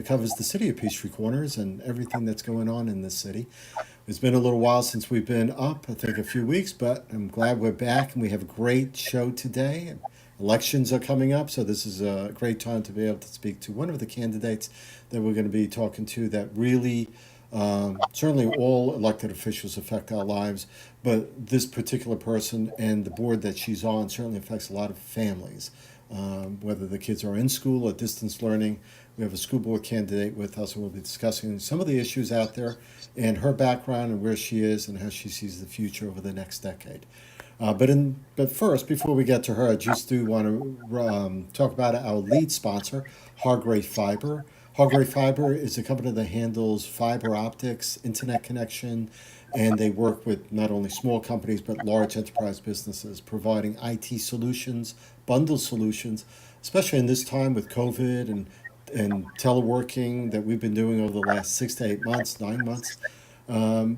covers the city of Peachtree Corners and everything that's going on in this city. It's been a little while since we've been up, I think a few weeks, but I'm glad we're back and we have a great show today. Elections are coming up, so this is a great time to be able to speak to one of the candidates that we're going to be talking to that really, certainly all elected officials affect our lives, but this particular person and the board that she's on certainly affects a lot of families, whether the kids are in school or distance learning. We have a school board candidate with us, and we'll be discussing some of the issues out there and her background and where she is and how she sees the future over the next decade. But first, before we get to her, I just do want to talk about our lead sponsor, Hargrave Fiber. Hargrave Fiber is a company that handles fiber optics, internet connection, and they work with not only small companies but large enterprise businesses, providing IT solutions, bundle solutions, especially in this time with COVID and teleworking that we've been doing over the last 6 to 8 months, 9 months.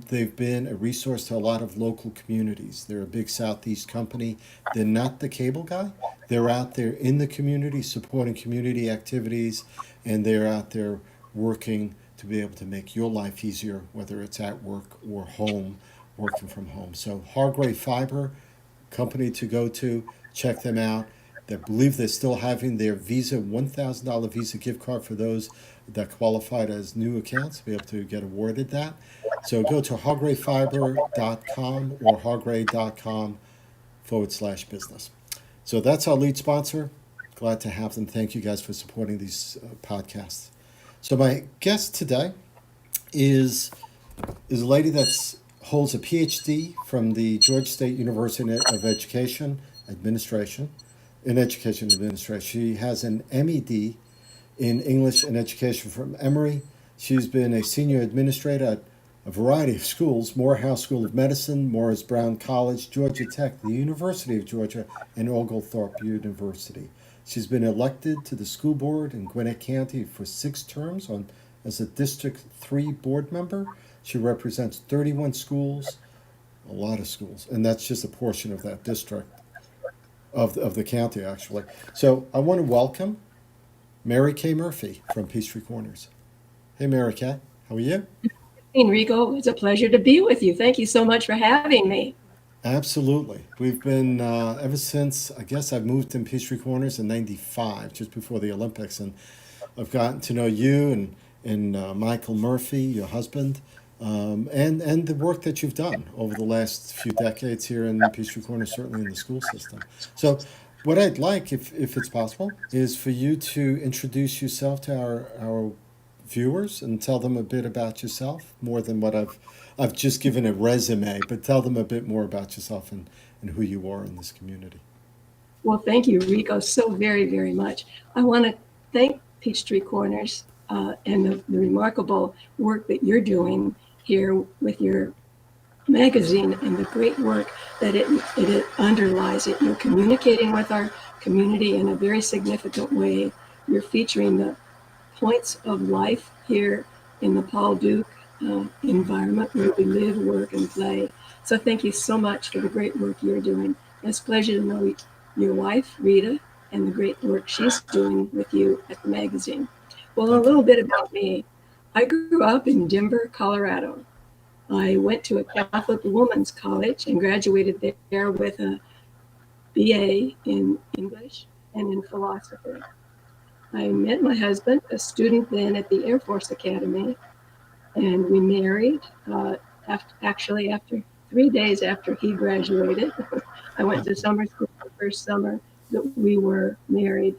They've been a resource to a lot of local communities. They're a big Southeast company. They're not the cable guy. They're out there in the community supporting community activities, and they're out there working to be able to make your life easier, whether it's at work or home, working from home. So Hargrave Fiber, company to go to, check them out. They believe they're still having their Visa $1,000 Visa gift card for those that qualified as new accounts to be able to get awarded that. So go to hargravefiber.com or hargrave.com/business. So that's our lead sponsor. Glad to have them. Thank you guys for supporting these podcasts. So my guest today is a lady that holds a PhD from the Georgia State University of Education Administration. In education administration. She has an MED in English and Education from Emory. She's been a senior administrator at a variety of schools: Morehouse School of Medicine, Morris Brown College, Georgia Tech, the University of Georgia, and Oglethorpe University. She's been elected to the school board in Gwinnett County for 6 terms as a District 3 board member. She represents 31 schools, a lot of schools, and that's just a portion of that district. Of the county, actually. So I want to welcome Mary Kay Murphy from Peachtree Corners. Hey, Mary Kay, how are you? Enrico, it's a pleasure to be with you. Thank you so much for having me. Absolutely. We've been, ever since, I guess I moved in Peachtree Corners in 95, just before the Olympics, and I've gotten to know you and Michael Murphy, your husband, and the work that you've done over the last few decades here in Peachtree Corners, certainly in the school system. So what I'd like, if it's possible, is for you to introduce yourself to our viewers and tell them a bit about yourself, more than what I've just given a resume, but tell them a bit more about yourself and who you are in this community. Well, thank you, Rico, so very, very much. I want to thank Peachtree Corners and the remarkable work that you're doing here with your magazine and the great work that it underlies it. You're communicating with our community in a very significant way. You're featuring the points of life here in the Paul Duke environment where we live, work, and play. So thank you so much for the great work you're doing. It's a pleasure to know your wife, Rita, and the great work she's doing with you at the magazine. Well, a little bit about me. I grew up in Denver, Colorado. I went to a Catholic women's college and graduated there with a BA in English and in philosophy. I met my husband, a student then at the Air Force Academy, and we married after 3 days after he graduated. I went to summer school the first summer that we were married.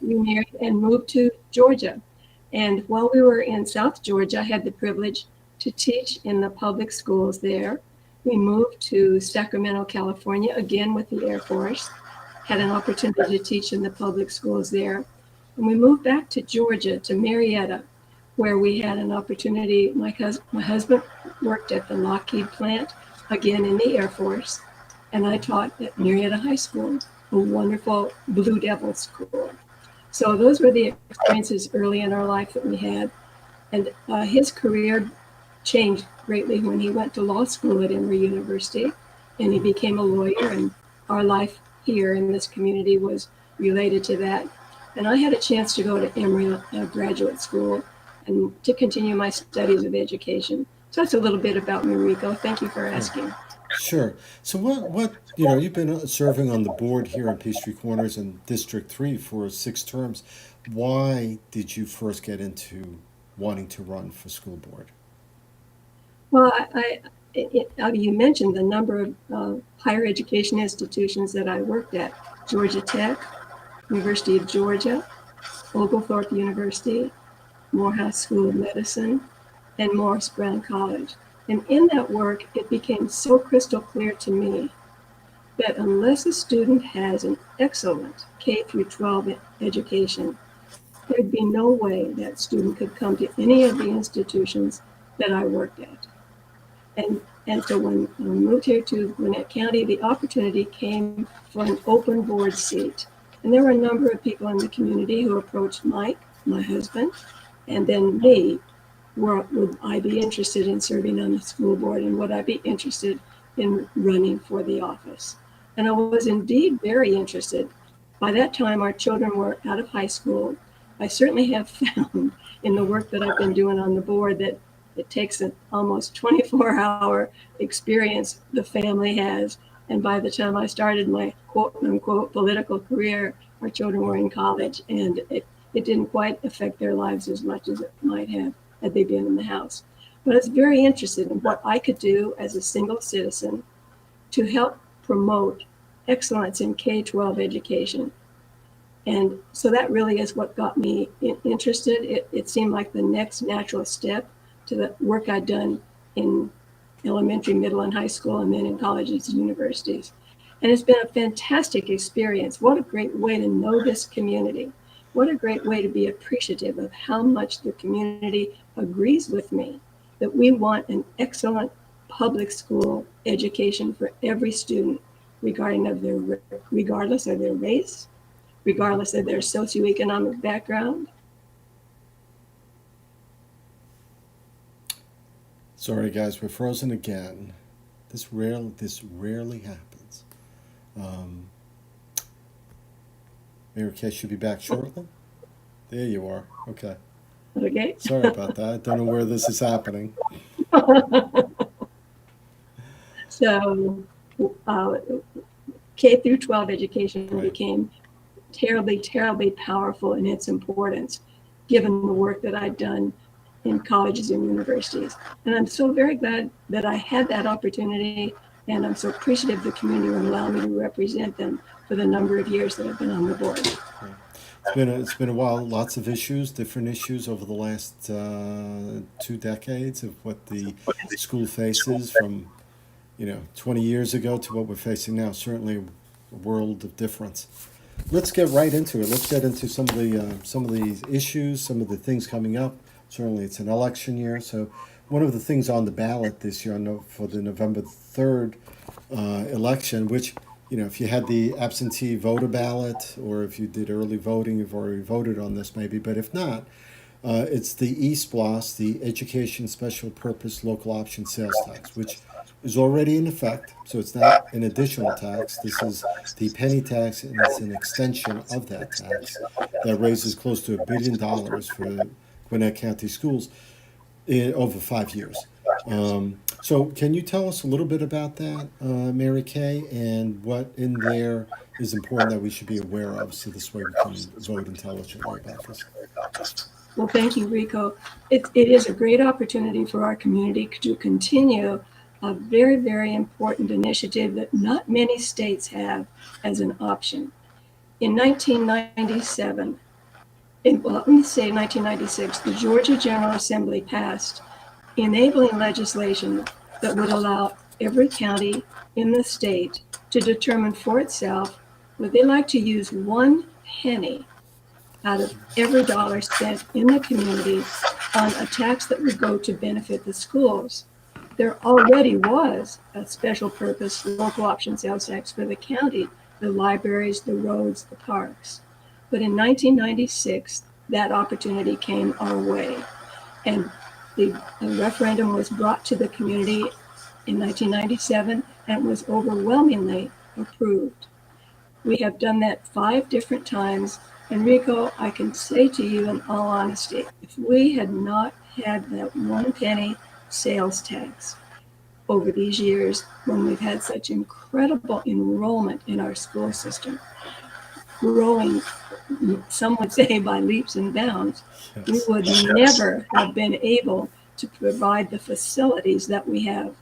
We married and moved to Georgia. And while we were in South Georgia, I had the privilege to teach in the public schools there. We moved to Sacramento, California, again with the Air Force, had an opportunity to teach in the public schools there. And we moved back to Georgia, to Marietta, where we had an opportunity. My husband worked at the Lockheed plant, again in the Air Force, and I taught at Marietta High School, a wonderful Blue Devil school. So those were the experiences early in our life that we had. And his career changed greatly when he went to law school at Emory University, and he became a lawyer, and our life here in this community was related to that. And I had a chance to go to Emory graduate school and to continue my studies of education. So that's a little bit about me, Rico. Thank you for asking. Sure. So you've been serving on the board here in Peachtree Corners and District 3 for 6 terms. Why did you first get into wanting to run for school board? Well, you mentioned the number of higher education institutions that I worked at: Georgia Tech, University of Georgia, Oglethorpe University, Morehouse School of Medicine, and Morris Brown College. And in that work, it became so crystal clear to me that unless a student has an excellent K through 12 education, there'd be no way that student could come to any of the institutions that I worked at. And so when we moved here to Gwinnett County, the opportunity came for an open board seat. And there were a number of people in the community who approached Mike, my husband, and then me. Would I be interested in serving on the school board, and would I be interested in running for the office? And I was indeed very interested. By that time, our children were out of high school. I certainly have found in the work that I've been doing on the board that it takes an almost 24-hour experience the family has. And by the time I started my quote unquote political career, our children were in college, and it didn't quite affect their lives as much as it might have had they been in the house. But I was very interested in what I could do as a single citizen to help promote excellence in K-12 education. And so that really is what got me interested. It seemed like the next natural step to the work I'd done in elementary, middle, and high school, and then in colleges and universities. And it's been a fantastic experience. What a great way to know this community. What a great way to be appreciative of how much the community agrees with me that we want an excellent public school education for every student, regardless of their race, regardless of their socioeconomic background. Sorry, guys, we're frozen again. This rarely happens. Mary Kay should be back shortly. There you are. Okay. Okay. Sorry about that. I don't know where this is happening. So K through 12 education Right. became terribly, terribly powerful in its importance, given the work that I'd done in colleges and universities. And I'm so very glad that I had that opportunity, and I'm so appreciative of the community who allowed me to represent them for the number of years that I've been on the board. It's been a while. Lots of issues, different issues over the last 2 decades of what the school faces from 20 years ago to what we're facing now. Certainly a world of difference. Let's get right into it. Let's get into some of the issues, some of the things coming up. Certainly, it's an election year, so one of the things on the ballot this year for the November 3rd election, which if you had the absentee voter ballot or if you did early voting, you've already voted on this maybe. But if not, it's the ESPLOS, the Education Special Purpose Local Option Sales Tax, which is already in effect. So it's not an additional tax. This is the penny tax, and it's an extension of that tax that raises close to $1 billion for Gwinnett County schools over 5 years. So can you tell us a little bit about that, Mary Kay, and what in there is important that we should be aware of so this way we can vote intelligently about this? Well, thank you, Rico. It is a great opportunity for our community to continue a very, very important initiative that not many states have as an option. In 1997, let me say 1996, the Georgia General Assembly passed enabling legislation that would allow every county in the state to determine for itself would they like to use 1 penny out of every dollar spent in the community on a tax that would go to benefit the schools. There already was a special purpose local option sales tax for the county, the libraries, the roads, the parks. But in 1996, that opportunity came our way. And the referendum was brought to the community in 1997 and was overwhelmingly approved. We have done that 5 different times, Enrico, I can say to you in all honesty, if we had not had that 1 penny sales tax over these years when we've had such incredible enrollment in our school system, growing, some would say by leaps and bounds, we Yes. would never have been able to provide the facilities that we have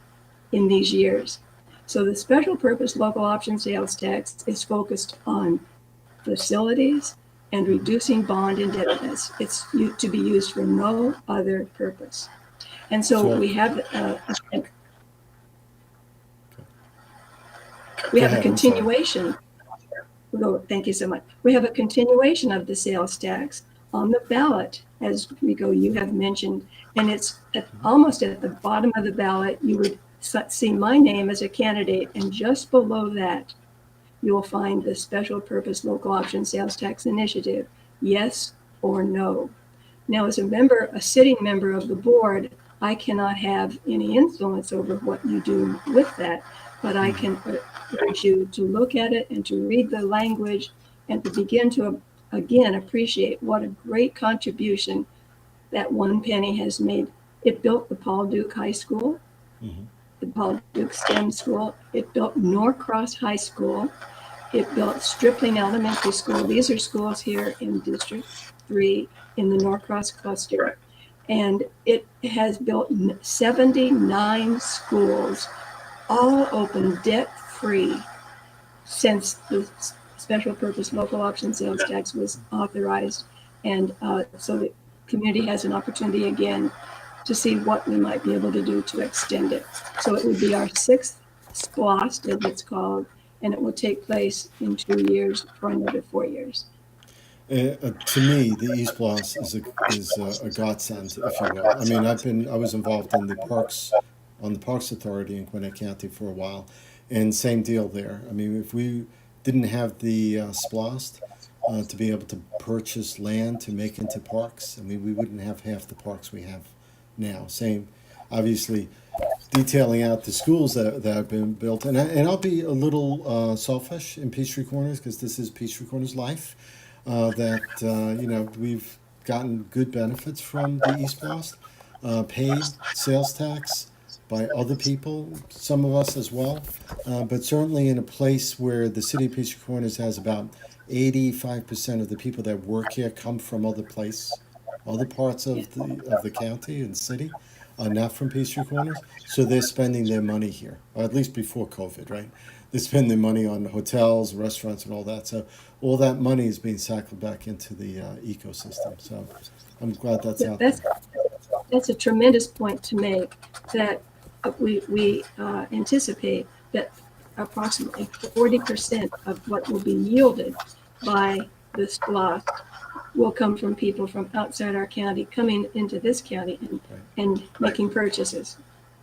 in these years. So the special purpose local option sales tax is focused on facilities and reducing bond indebtedness. It's to be used for no other purpose. And so So we have go a ahead. I'm sorry. continuation. Thank you so much. We have a continuation of the sales tax on the ballot, as Rico, you have mentioned, and it's almost at the bottom of the ballot. You would see my name as a candidate, and just below that, you will find the special purpose local option sales tax initiative, yes or no. Now, as a sitting member of the board, I cannot have any influence over what you do with that, but I can urge you to look at it and to read the language and to begin to, again, appreciate what a great contribution that 1 penny has made. It built the Paul Duke High School, Mhm. the Paul Duke STEM School. It built Norcross High School. It built Stripling Elementary School. These are schools here in District 3 in the Norcross cluster. And it has built 79 schools, all open debt-free since the special purpose local option sales tax was authorized. And so the community has an opportunity again to see what we might be able to do to extend it. So it would be our sixth SPLOST, as it's called, and it will take place in 2 years for another 4 years. To me, the East Bluffs is a godsend, if you will. I mean, I was involved in the parks, on the Parks Authority in Gwinnett County for a while, and same deal there. I mean, if we didn't have the SPLOST to be able to purchase land to make into parks, I mean, we wouldn't have half the parks we have now. Same, obviously, detailing out the schools that have been built, and I'll be a little selfish in Peachtree Corners because this is Peachtree Corners life. That we've gotten good benefits from the East Blast, paid sales tax by other people, some of us as well, but certainly in a place where the city of Peachtree Corners has about 85% of the people that work here come from other parts of the county and city, not from Peachtree Corners. So they're spending their money here, or at least before COVID, right? They spend their money on hotels, restaurants, and all that. So all that money is being cycled back into the ecosystem. So I'm glad that's out there. That's a tremendous point to make, that we anticipate that approximately 40% of what will be yielded by this block will come from people from outside our county coming into this county and making purchases.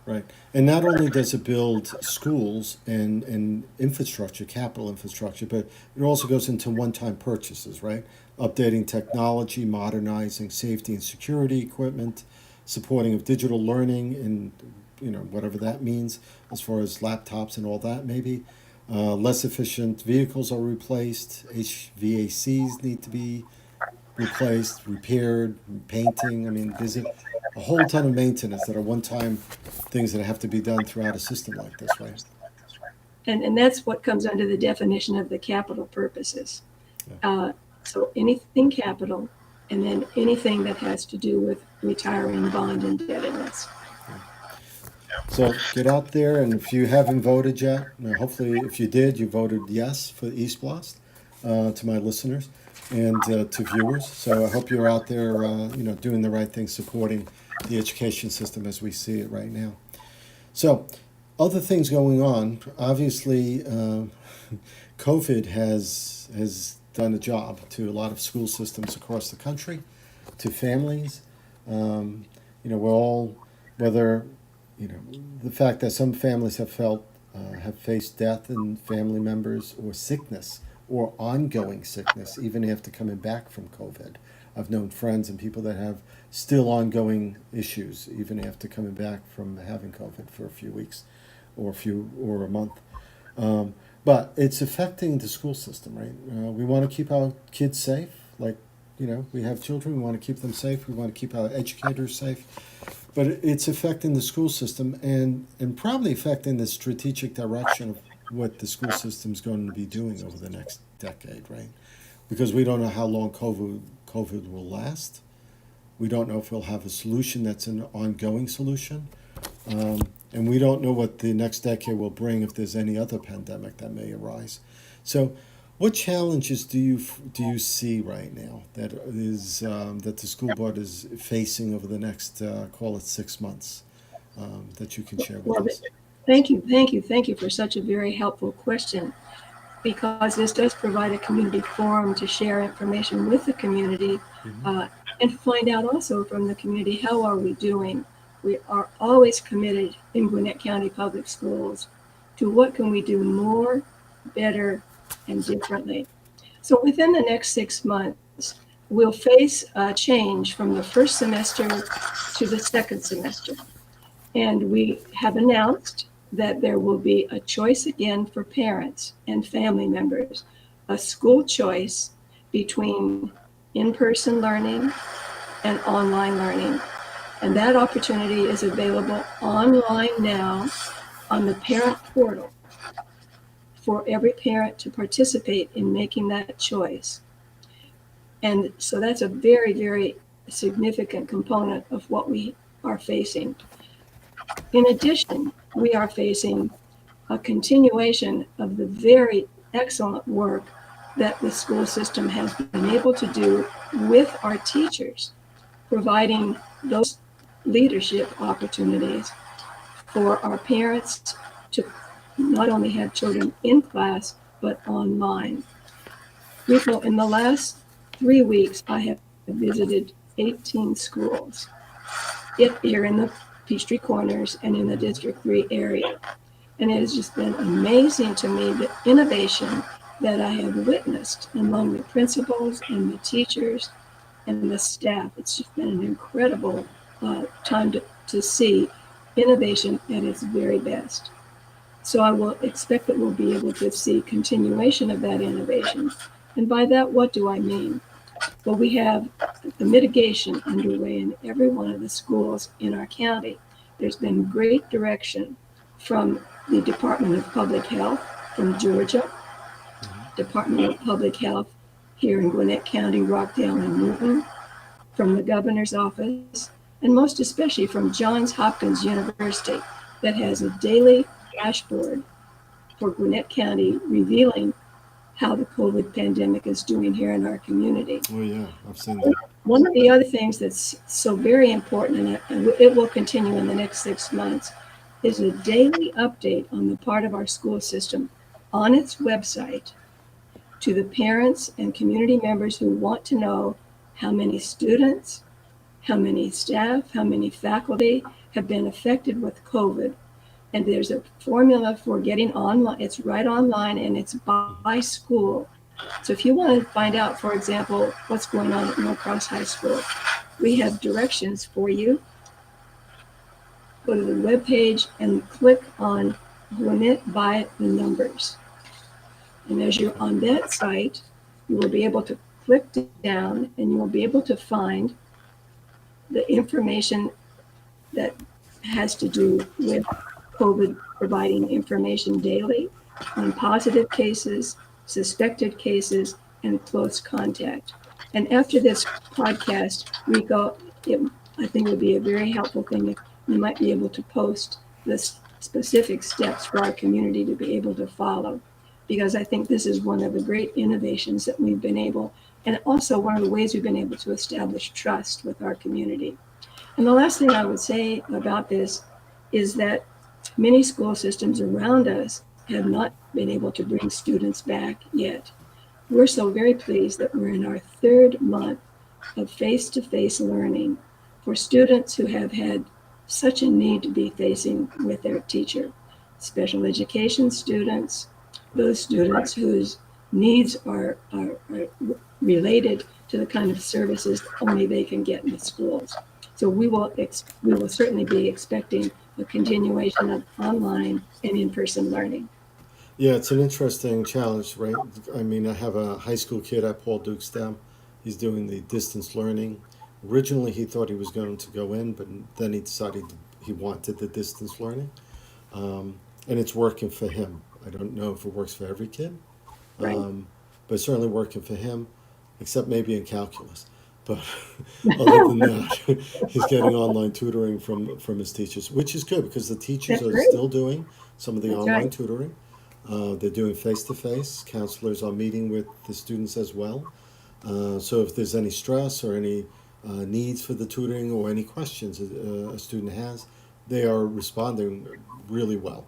Right. And not only does it build schools and infrastructure, capital infrastructure, but it also goes into one-time purchases, right? Updating technology, modernizing safety and security equipment, supporting of digital learning and, whatever that means as far as laptops and all that maybe. Less efficient vehicles are replaced. HVACs need to be replaced, repaired, painting. I mean, there's a whole ton of maintenance that are one-time things that have to be done throughout a system like this, right? And that's what comes under the definition of the capital purposes. Yeah. So anything capital, and then anything that has to do with retiring bond indebtedness. So get out there, and if you haven't voted yet, hopefully if you did, you voted yes for East Blast, to my listeners and to viewers. So I hope you're out there, doing the right thing, supporting the education system as we see it right now. So other things going on, obviously, COVID has done a job to a lot of school systems across the country, to families. We're all, whether the fact that some families have faced death in family members or sickness or ongoing sickness, even after coming back from COVID. I've known friends and people that have still ongoing issues, even after coming back from having COVID for a few weeks or a month. But it's affecting the school system, right? We want to keep our kids safe. like, we have children, we want to keep them safe, we want to keep our educators safe. But it's affecting the school system and probably affecting the strategic direction of what the school system's going to be doing over the next decade, right? Because we don't know how long COVID will last. We don't know if we'll have a solution that's an ongoing solution. And we don't know what the next decade will bring if there's any other pandemic that may arise. So, what challenges do you see right now that the school board is facing over the next call it 6 months that you can share with Well, us? thank you for such a very helpful question, because this does provide a community forum to share information with the community, Mm-hmm. uh, and find out also from the community, how are we doing? We are always committed in Gwinnett County Public Schools to what can we do more, better, and differently. So within the next 6 months, we'll face a change from the first semester to the second semester. And we have announced that there will be a choice again for parents and family members, a school choice between in-person learning and online learning. And that opportunity is available online now on the parent portal for every parent to participate in making that choice. And so that's a very, very significant component of what we are facing. In addition, we are facing a continuation of the very excellent work that the school system has been able to do with our teachers, providing those leadership opportunities for our parents to not only have children in class, but online. Rico, in the last 3 weeks, I have visited 18 schools here in the Peachtree Corners and in the District 3 area. And it has just been amazing to me, the innovation that I have witnessed among the principals and the teachers and the staff. It's just been an incredible time to see innovation at its very best. So I will expect that we'll be able to see continuation of that innovation. And by that, what do I mean? Well, we have the mitigation underway in every one of the schools in our county. There's been great direction from the Department of Public Health from Georgia, Department of Public Health here in Gwinnett County, Rockdale, and Newton, from the governor's office, and most especially from Johns Hopkins University, that has a daily dashboard for Gwinnett County revealing how the COVID pandemic is doing here in our community. Oh yeah, I've seen that. One of the other things that's so very important, and it will continue in the next 6 months, is a daily update on the part of our school system on its website to the parents and community members who want to know how many students, how many staff, how many faculty have been affected with COVID. And there's a formula for getting online. It's right online, and it's by school. So if you want to find out, for example, what's going on at Norcross High School, we have directions for you. Go to the webpage and click on Gwinnett by the numbers. And as you're on that site, you will be able to click down and you will be able to find the information that has to do with COVID, providing information daily on positive cases, suspected cases, and close contact. And after this podcast, Rico, I think it would be a very helpful thing if you might be able to post the specific steps for our community to be able to follow, because I think this is one of the great innovations that we've been able, and also one of the ways we've been able to establish trust with our community. And the last thing I would say about this is that many school systems around us have not been able to bring students back yet. We're so very pleased that we're in our third month of face-to-face learning for students who have had such a need to be facing with their teacher. Special education students, those students whose needs are related to the kind of services only they can get in the schools. So we will certainly be expecting a continuation of online and in-person learning. Yeah, it's an interesting challenge, right? I mean, I have a high school kid at Paul Duke's Dam, He's doing the distance learning. Originally, he thought he was going to go in, but then he decided he wanted the distance learning, and it's working for him. I don't know if it works for every kid, Right. but it's certainly working for him, except maybe in calculus. But other than that, he's getting online tutoring from his teachers, which is good because the teachers That's are great. still doing some of the That's right. online tutoring. They're doing face to face. Counselors are meeting with the students as well. So if there's any stress or any needs for the tutoring or any questions a student has, they are responding really well.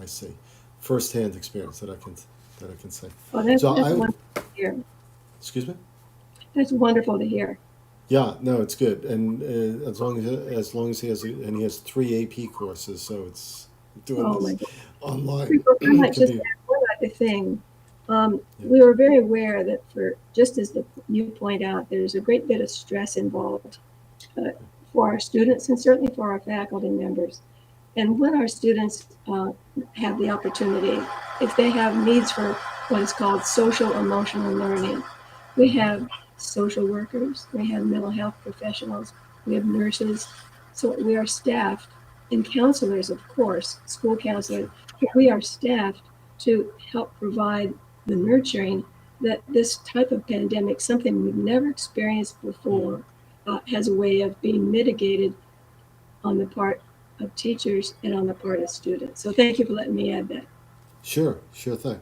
I see, firsthand experience that I can say. Oh, that's So that's I, wonderful to hear. excuse me. That's wonderful to hear. Yeah, no, it's good, and as long as he has and he has three AP courses, so it's doing Oh my this God. online Rico, I might can just be. add one other thing. Yeah, We were very aware that just as you point out, there's a great bit of stress involved uh, for our students and certainly for our faculty members. And when our students have the opportunity, if they have needs for what is called social emotional learning, we have social workers, we have mental health professionals, we have nurses. So we are staffed, and counselors, of course, school counselors, sure. we are staffed to help provide the nurturing that this type of pandemic, something we've never experienced Hmm. before, has a way of being mitigated on the part of teachers and on the part of students. So thank you for letting me add that. Sure, sure thing.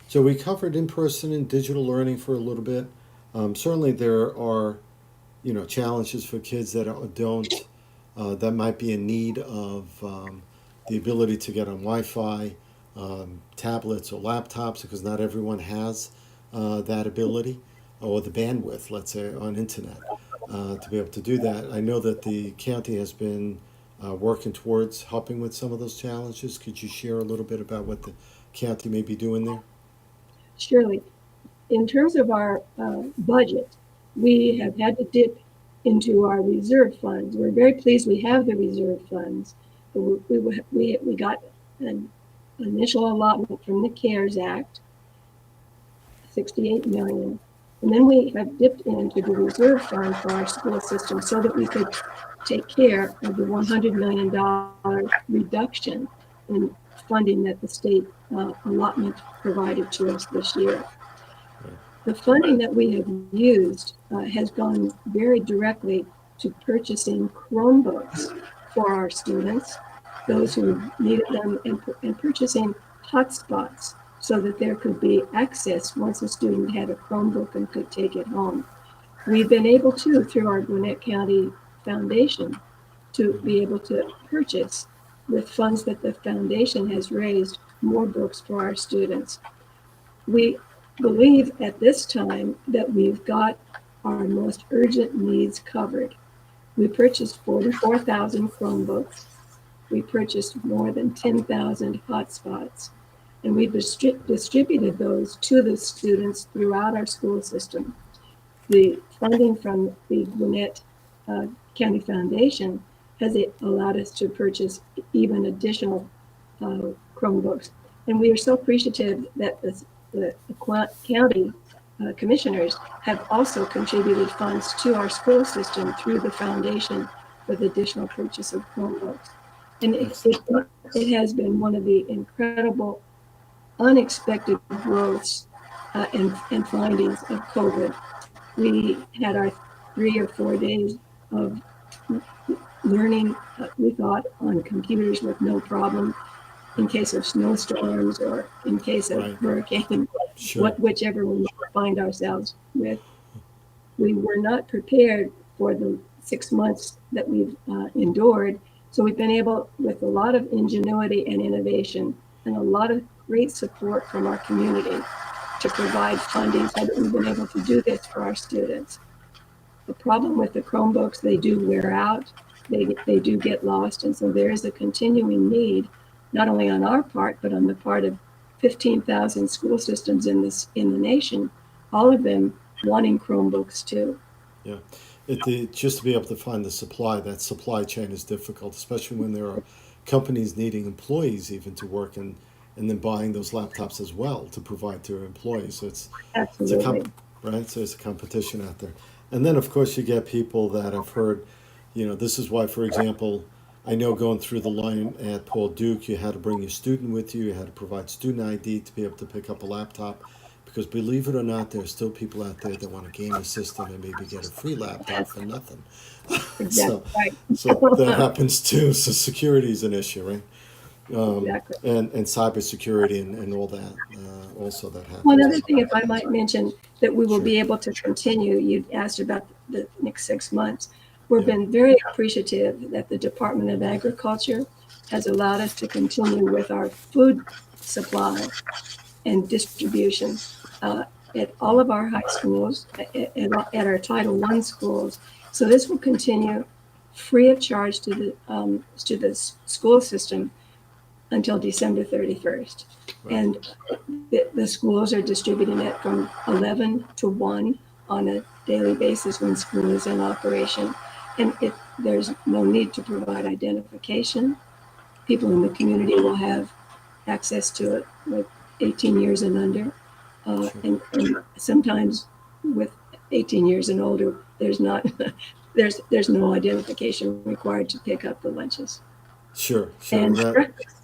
So we covered in person and digital learning for a little bit. Certainly, there are challenges for kids don't that might be in need of the ability to get on Wi-Fi, tablets or laptops because not everyone has that ability or the bandwidth, let's say, on internet to be able to do that. I know that the county has been working towards helping with some of those challenges. Could you share a little bit about what the county may be doing there? Surely, in terms of our budget, we have had to dip into our reserve funds. We're very pleased we have the reserve funds. We got an initial allotment from the CARES Act, 68 million. And then we have dipped into the reserve fund for our school system so that we could take care of the $100 million reduction in funding that the state allotment provided to us this year. Right. The funding that we have used has gone very directly to purchasing Chromebooks for our students, those who needed them, and purchasing hotspots so that there could be access once a student had a Chromebook and could take it home. We've been able to, through our Gwinnett County Foundation, to Mm-hmm. be able to purchase with funds that the foundation has raised more books for our students. We believe at this time that we've got our most urgent needs covered. We purchased 44,000 Chromebooks. We purchased more than 10,000 hotspots, and we distributed those to the students throughout our school system. The funding from the Gwinnett County Foundation has allowed us to purchase even additional Chromebooks. And we are so appreciative that the county commissioners have also contributed funds to our school system through the foundation for the additional purchase of Chromebooks. And Excellent. it has been one of the incredible, unexpected growths and findings of COVID. We had our 3 or 4 days of learning, we thought, on computers with no problem in case of snowstorms or in case of Right. hurricane, Sure. whichever we might find ourselves with. We were not prepared for the 6 months that we've endured. So we've been able, with a lot of ingenuity and innovation and a lot of great support from our community, to provide funding so that we've been able to do this for our students. The problem with the Chromebooks, they do wear out, they do get lost, and so there is a continuing need, not only on our part, but on the part of 15,000 school systems in the nation, all of them wanting Chromebooks too. Yeah. Just to be able to find the supply, that supply chain is difficult, especially when there are companies needing employees even to work and then buying those laptops as well to provide to their employees. So it's a Absolutely. right? So there's a competition out there. And then, of course, you get people that have heard, this is why, for example, I know going through the line at Paul Duke, you had to bring your student with you, you had to provide student ID to be able to pick up a laptop. Because believe it or not, there are still people out there that want to game the system and maybe get a free laptop Yes, for nothing. exactly so, right. so that happens too. So security is an issue, right? Exactly. And cybersecurity and all that. Also, that One happens other as thing, well. if I might mention, that we will Sure. be able to continue, you asked about the next 6 months. We've Yeah. been very appreciative that the Department of Agriculture has allowed us to continue with our food supply and distribution uh, at all Right. of our high schools, at our Title I schools. So this will continue free of charge to the school system until December 31st. Right. And the schools are distributing it from 11 to 1 on a daily basis when school is in operation. And there's no need to provide identification. People in the community will have access to it with 18 years and under. Sure. And sometimes with 18 years and older, there's not there's no identification required to pick up the lunches Sure. Sure. and And that breakfast.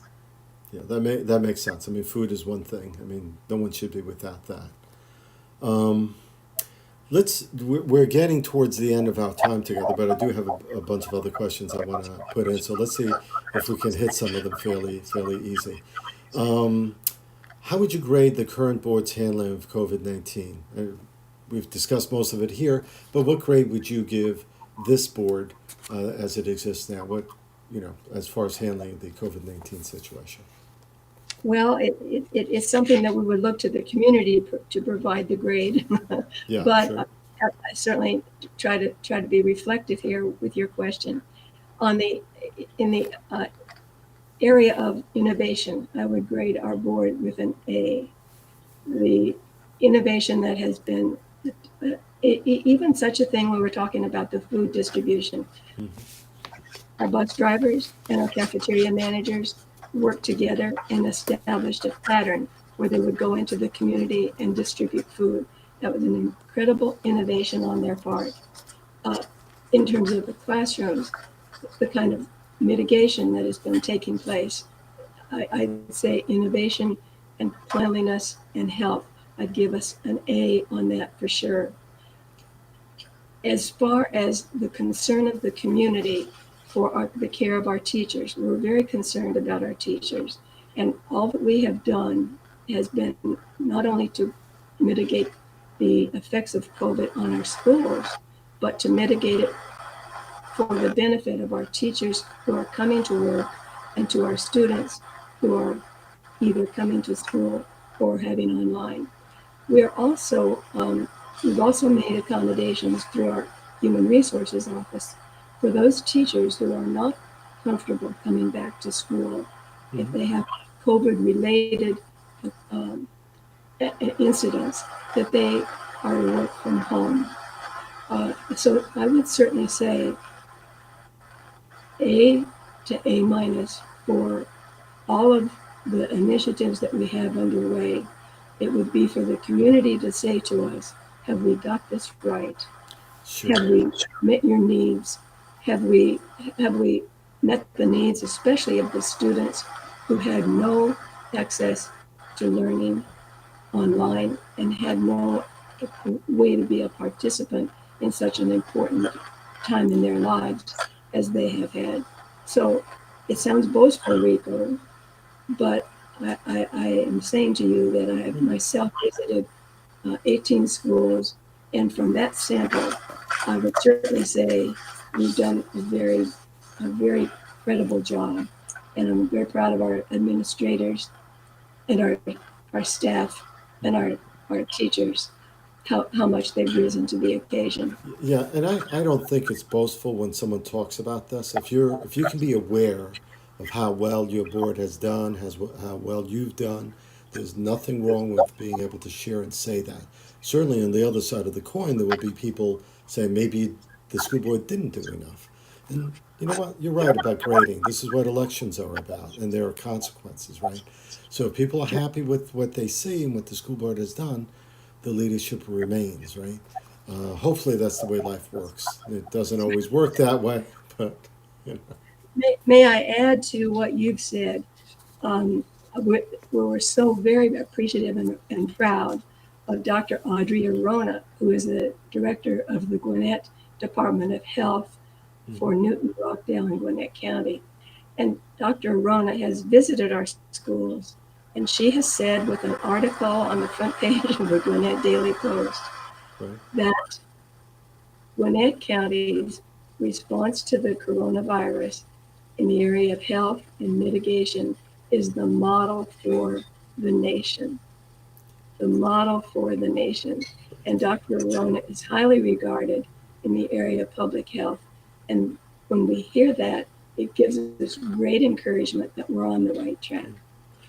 yeah, that makes sense. I mean, food is one thing. I mean, no one should be without that. Um, we're getting towards the end of our time together, but I do have a bunch of other questions I want to put in. So let's see if we can hit some of them fairly easy. Um, how would you grade the current board's handling of COVID-19? We've discussed most of it here, but what grade would you give this board as it exists now? As far as handling the COVID-19 situation? Well, it's something that we would look to the community to provide the grade, Yeah, but sure. I certainly try to be reflective here with your question. On the in the area of innovation, I would grade our board with an A. The innovation that has been even such a thing when we're talking about the food distribution. Mhm. Our bus drivers and our cafeteria managers worked together and established a pattern where they would go into the community and distribute food. That was an incredible innovation on their part. Uh, in terms of the classrooms, the kind of mitigation that has been taking place, I'd say innovation and cleanliness and health. I'd give us an A on that for sure. As far as the concern of the community for the care of our teachers, we're very concerned about our teachers. And all that we have done has been not only to mitigate the effects of COVID on our schools, but to mitigate it for the benefit of our teachers who are coming to work and to our students who are either coming to school or having online. We're also, we've also made accommodations through our Human Resources Office for those teachers who are not comfortable coming back to school. If Hmm. they have COVID related um, incidents, that they are to work from home. So I would certainly say A to A minus for all of the initiatives that we have underway. It would be for the community to say to us, have we got this right? Sure. Have we met your needs? Have we have we met the needs, especially of the students who had no access to learning online and had no way to be a participant in such an important time in their lives as they have had? So it sounds boastful, Rico, but I am saying to you that I have myself visited 18 schools, and from that sample, I would certainly say we've done a very credible job, and I'm very proud of our administrators and our staff and our teachers, how much they've risen to the occasion. Yeah, and I don't think it's boastful when someone talks about this. If you can be aware of how well your board has done, how well you've done, there's nothing wrong with being able to share and say that. Certainly, on the other side of the coin, there will be people saying maybe the school board didn't do enough. And you know what? You're right about grading. This is what elections are about, and there are consequences, right? So if people are happy with what they see and what the school board has done, the leadership remains, right? Hopefully that's the way life works. It doesn't always work that way, but you know. May I add to what you've said? Um, we're so very appreciative and proud of Dr. Audrey Arona, who is the director of the Gwinnett Department of Health for Newton, Rockdale, and Gwinnett County. And Dr. Arona has visited our schools, and she has said with an article on the front page of the Gwinnett Daily Post Right. that Gwinnett County's response to the coronavirus in the area of health and mitigation is the model for the nation. The model for the nation. And Dr. Arona is highly regarded in the area of public health. And when we hear that, it gives us great encouragement that we're on the right track.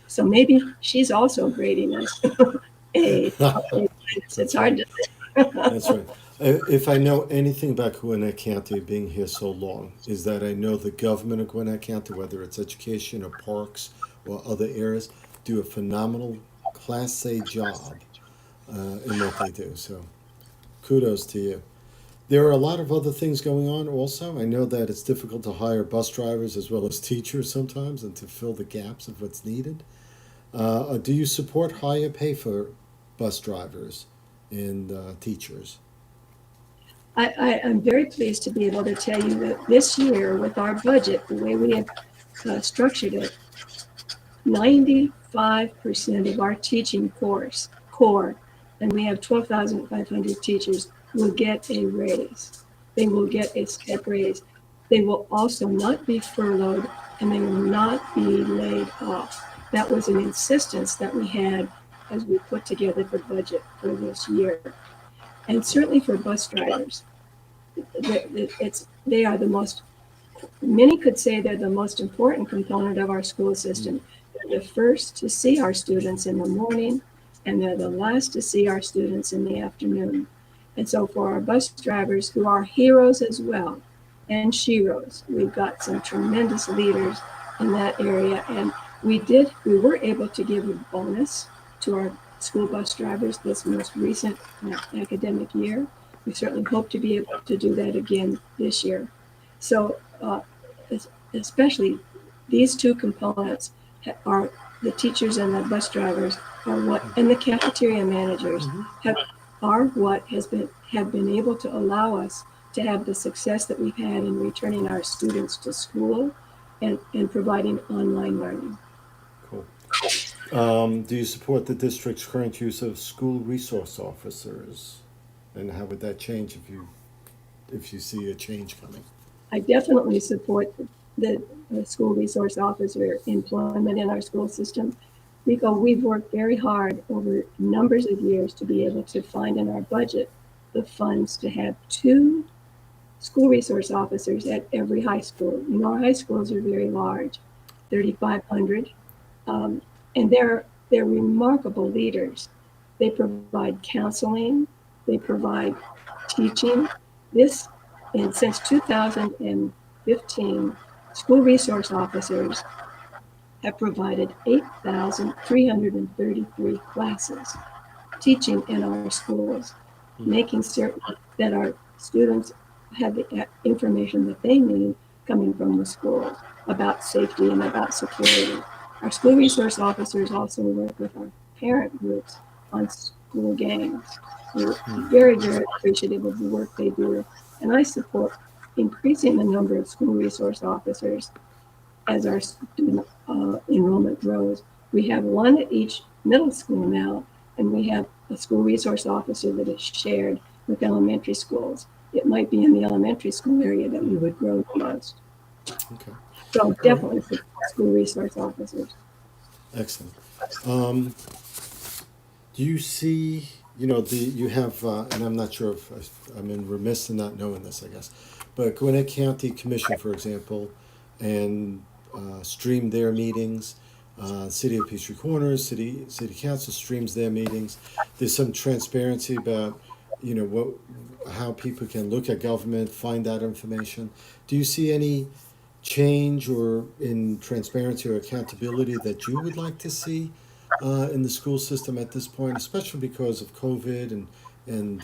So maybe she's also grading us A. It's hard to say. That's right. If I know anything about Gwinnett County being here so long, is that I know the government of Gwinnett County, whether it's education or parks or other areas, do a phenomenal Class A job in what they do. So kudos to you. There are a lot of other things going on also. I know that it's difficult to hire bus drivers as well as teachers sometimes and to fill the gaps of what's needed. Do you support higher pay for bus drivers and teachers? I'm very pleased to be able to tell you that this year, with our budget, the way we have structured it, 95% of our teaching core, and we have 12,500 teachers, will get a raise. They will get a step raise. They will also not be furloughed, and they will not be laid off. That was an insistence that we had as we put together the budget for this year. And certainly for bus drivers, they are the most, many could say they're the most important component of our school system. They're the first to see our students in the morning, and they're the last to see our students in the afternoon. And so for our bus drivers, who are heroes as well, and sheroes, we've got some tremendous leaders in that area. And we were able to give a bonus to our school bus drivers this most recent academic year. We certainly hope to be able to do that again this year. So especially these two components are the teachers and the bus drivers are what, and the cafeteria managers are what have been able to allow us to have the success that we've had in returning our students to school and providing online learning. Cool. Do you support the district's current use of school resource officers? And how would that change if you see a change coming? I definitely support the school resource officer employment in our school system. We've worked very hard over numbers of years to be able to find in our budget the funds to have 2 school resource officers at every high school. You know, our high schools are very large, 3,500, and they're remarkable leaders. They provide counseling, they provide teaching. And since 2015, school resource officers have provided 8,333 classes teaching in our schools, making certain that our students have the information that they need coming from the schools about safety and about security. Our school resource officers also work with our parent groups on school gangs. We're very, very appreciative of the work they do, and I support increasing the number of school resource officers as our student enrollment grows. We have one at each middle school now, and we have a school resource officer that is shared with elementary schools. It might be in the elementary school area that we would grow the most. Okay. So definitely for school resource officers. Excellent. Do you see, you have, and I'm not sure if I'm remiss in not knowing this, I guess, but Gwinnett County Commission, for example, and stream their meetings. City of Peachtree Corners, City Council streams their meetings. There's some transparency about, how people can look at government, find that information. Do you see any change or in transparency or accountability that you would like to see in the school system at this point, especially because of COVID and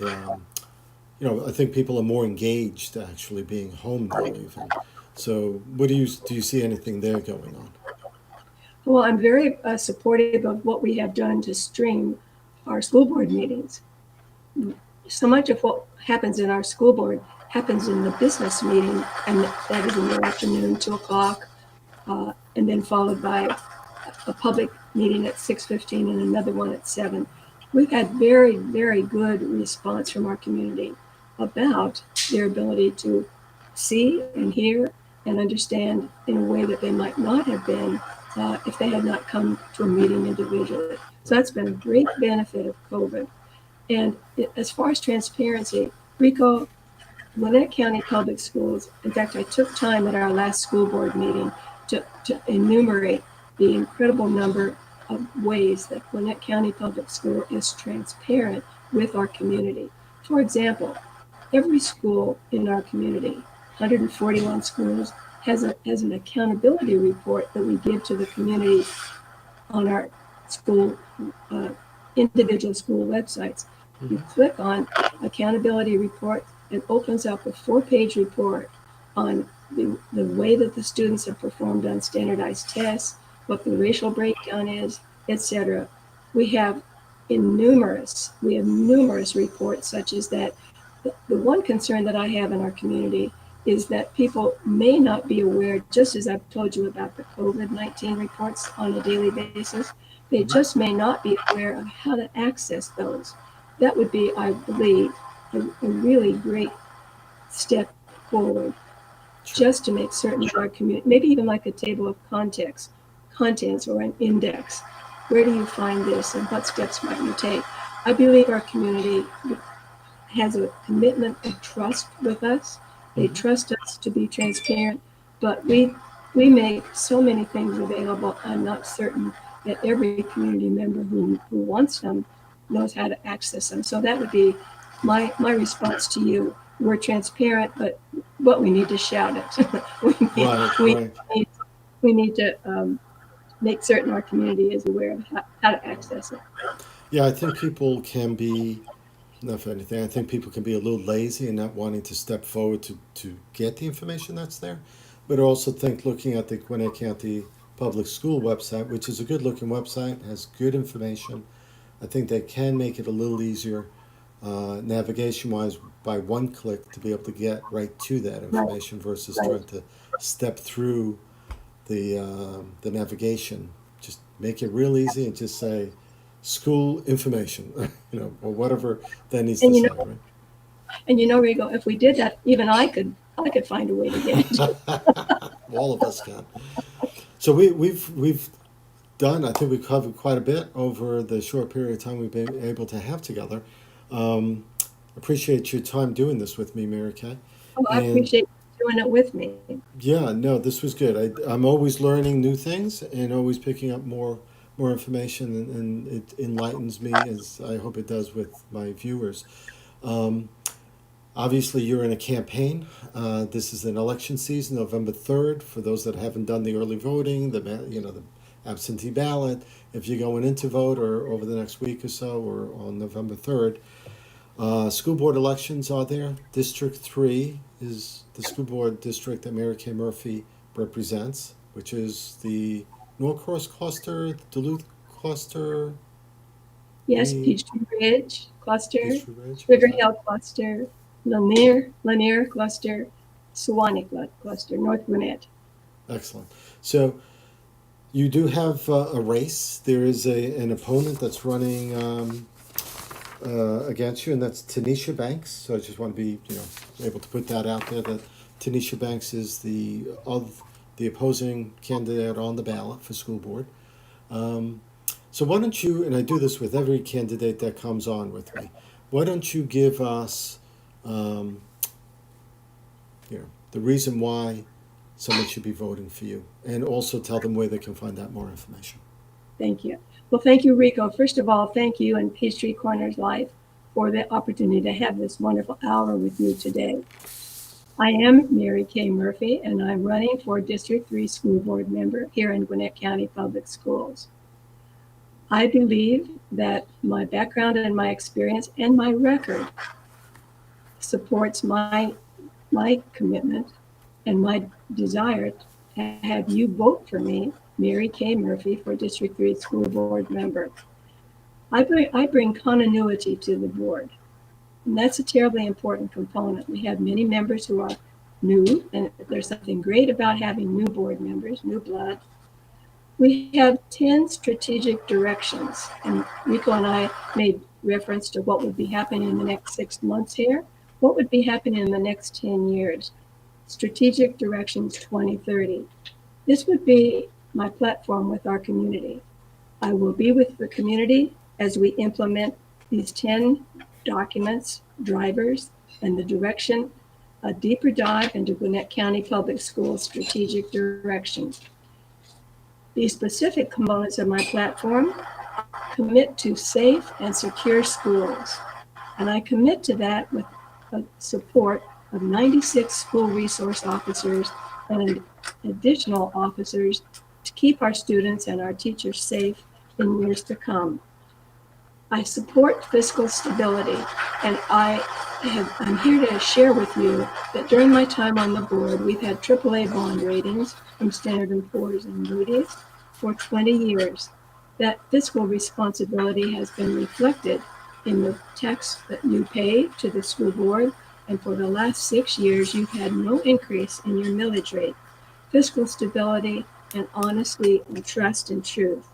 I think people are more engaged actually being home now even. So, what do you see anything there going on? Well, I'm very supportive of what we have done to stream our school board meetings. So much of what happens in our school board happens in the business meeting, and that is in the afternoon, 2 o'clock, and then followed by a public meeting at 6:15 and another one at 7. We've had very, very good response from our community about their ability to see and hear and understand in a way that they might not have been if they had not come to a meeting individually. So that's been a great benefit of COVID. And as far as transparency, Rico, Gwinnett County Public Schools, in fact, I took time at our last school board meeting to enumerate the incredible number of ways that Gwinnett County Public School is transparent with our community. For example, every school in our community, 141 schools, has an accountability report that we give to the community on our school, individual school websites. You click on accountability report, it opens up a 4-page report on the way that the students have performed on standardized tests, what the racial breakdown is, etc. We have numerous reports such as that. The one concern that I have in our community is that people may not be aware, just as I've told you about the COVID-19 reports on a daily basis, they just may not be aware of how to access those. That would be, I believe, a really great step forward, just to make certain that our community, maybe even like a table of contents or an index. Where do you find this and what steps might you take? I believe our community has a commitment of trust with us. They trust us to be transparent, but we make so many things available. I'm not certain that every community member who wants them knows how to access them. So that would be my response to you. We're transparent, but we need to shout it. we need to make certain our community is aware of how to access it. Yeah, I think people can be, not for anything, I think people can be a little lazy and not wanting to step forward to get the information that's there. But I also think looking at the Gwinnett County Public School website, which is a good looking website, has good information. I think they can make it a little easier navigation wise by one click to be able to get right to that information versus trying to step through the navigation. Just make it real easy and just say school information, or whatever that needs to say, right? And Rigo, if we did that, even I could find a way to get it. All of us can. So we've done. I think we've covered quite a bit over the short period of time we've been able to have together. Appreciate your time doing this with me, Mary Kay. Oh, I appreciate you doing it with me. Yeah, no, this was good. I'm always learning new things and always picking up more information, and it enlightens me, as I hope it does with my viewers. Obviously, you're in a campaign. This is an election season, November 3rd. For those that haven't done the early voting, the absentee ballot, if you're going in to vote or over the next week or so, or on November 3rd, school board elections are there. District 3 is the school board district that Mary Kay Murphy represents, which is the Norcross cluster, the Duluth cluster. Yes, Peachtree Ridge cluster, Ridge. River Hill cluster, Lanier cluster, Suwanee cluster, North Gwinnett. Excellent. So you do have a race. There is an opponent that's running against you, and that's Tanisha Banks. So I just want to be able to put that out there, that Tanisha Banks is the opposing candidate on the ballot for school board. So why don't you, and I do this with every candidate that comes on with me, why don't you give us the reason why someone should be voting for you, and also tell them where they can find out more information. Thank you. Well, thank you, Rico. First of all, thank you and Peachtree Corners Life for the opportunity to have this wonderful hour with you today. I am Mary Kay Murphy, and I'm running for District 3 School Board member here in Gwinnett County Public Schools. I believe that my background and my experience and my record supports my commitment and my desire to have you vote for me, Mary Kay Murphy, for District 3 School Board member. I bring continuity to the board, and that's a terribly important component. We have many members who are new, and there's something great about having new board members, new blood. We have 10 strategic directions, and Rico and I made reference to what would be happening in the next 6 months here. What would be happening in the next 10 years? Strategic Directions 2030. This would be my platform with our community. I will be with the community as we implement these 10 documents, drivers, and the direction, a deeper dive into Gwinnett County Public Schools strategic directions. These specific components of my platform commit to safe and secure schools. And I commit to that with support of 96 school resource officers and additional officers to keep our students and our teachers safe in years to come. I support fiscal stability, and I'm here to share with you that during my time on the board, we've had AAA bond ratings from Standard & Poor's and Moody's for 20 years. That fiscal responsibility has been reflected in the tax that you pay to the school board, and for the last 6 years, you've had no increase in your millage rate. Fiscal stability and honesty and trust and truth.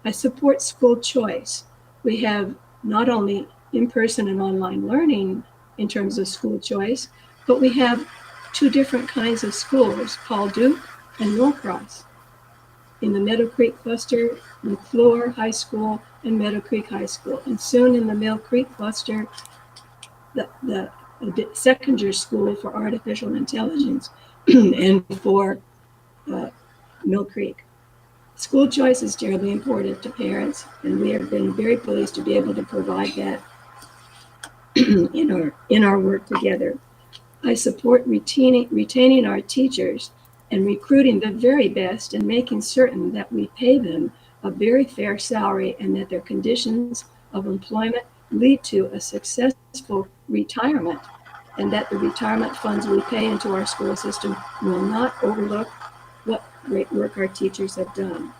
I support school choice. We have not only in-person and online learning in terms of school choice, but we have two different kinds of schools, Paul Duke and Norcross. In the Meadow Creek cluster, McClure High School and Meadow Creek High School. And soon in the Mill Creek cluster, the Seconder School for Artificial Intelligence and for Mill Creek. School choice is terribly important to parents, and we have been very pleased to be able to provide that in our work together. I support retaining our teachers and recruiting the very best and making certain that we pay them a very fair salary and that their conditions of employment lead to a successful retirement, and that the retirement funds we pay into our school system will not overlook what great work our teachers have done.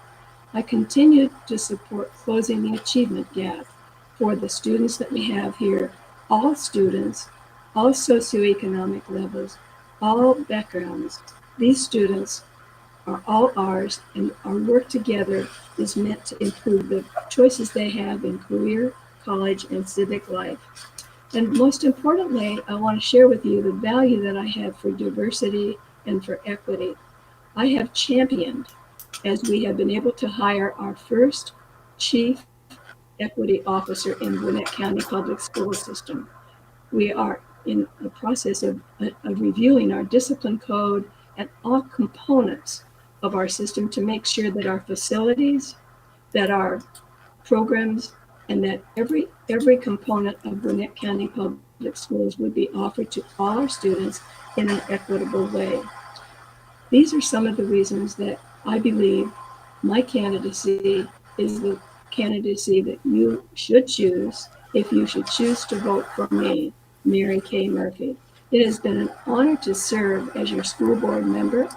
I continue to support closing the achievement gap for the students that we have here, all students, all socioeconomic levels, all backgrounds. These students are all ours, and our work together is meant to improve the choices they have in career, college, and civic life. And most importantly, I want to share with you the value that I have for diversity and for equity. I have championed, as we have been able to hire our first chief equity officer in Gwinnett County Public School System. We are in the process of reviewing our discipline code and all components of our system to make sure that our facilities, that our programs, and that every component of Gwinnett County Public Schools would be offered to all our students in an equitable way. These are some of the reasons that I believe my candidacy is the candidacy that you should choose if you should choose to vote for me, Mary Kay Murphy. It has been an honor to serve as your school board member.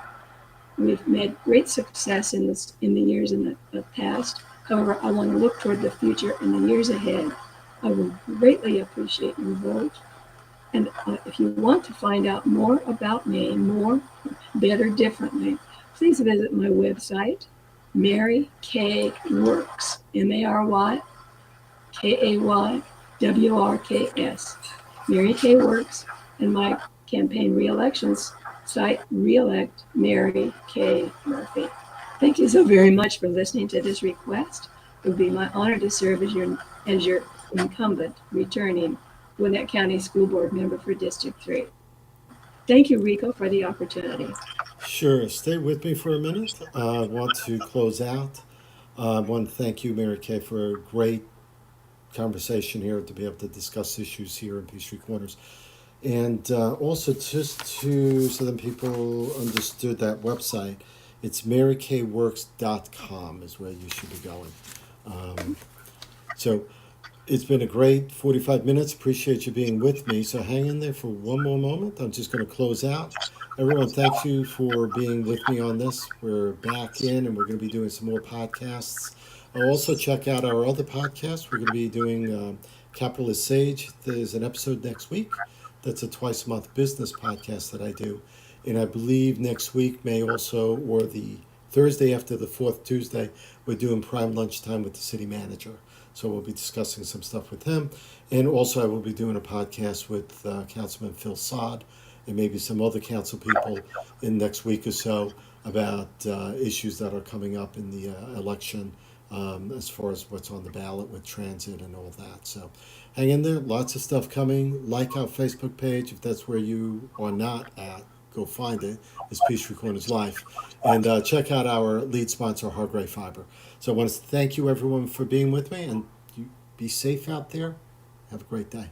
We've made great success in the years in the past. However, I want to look toward the future and the years ahead. I would greatly appreciate your vote. And if you want to find out more about me, more, better, differently, please visit my website, Mary Kay Works, MaryKaywRks, Mary Kay Works, and my campaign reelections site, Reelect Mary Kay Murphy. Thank you so very much for listening to this request. It would be my honor to serve as your incumbent returning Gwinnett County School Board member for District 3. Thank you, Rico, for the opportunity. Sure. Stay with me for a minute. I want to close out. I want to thank you, Mary Kay, for a great conversation here to be able to discuss issues here in Peachtree Corners. And also, just so that people understood that website, it's marykworks.com is where you should be going. So it's been a great 45 minutes. Appreciate you being with me. So hang in there for one more moment. I'm just going to close out. Everyone, thank you for being with me on this. We're back in and we're going to be doing some more podcasts. I'll also check out our other podcasts. We're going to be doing Capitalist Sage. There's an episode next week. That's a twice a month business podcast that I do. And I believe next week may also, or the Thursday after the fourth Tuesday, we're doing prime lunchtime with the city manager. So we'll be discussing some stuff with him. And also I will be doing a podcast with Councilman Phil Sod and maybe some other council people in next week or so about issues that are coming up in the election as far as what's on the ballot with transit and all that. So hang in there. Lots of stuff coming. Like our Facebook page if that's where you are not at. Go find it. It's Peachtree Corners Life. And check out our lead sponsor, Hargray Fiber. So I want to thank you, everyone, for being with me. And you be safe out there. Have a great day.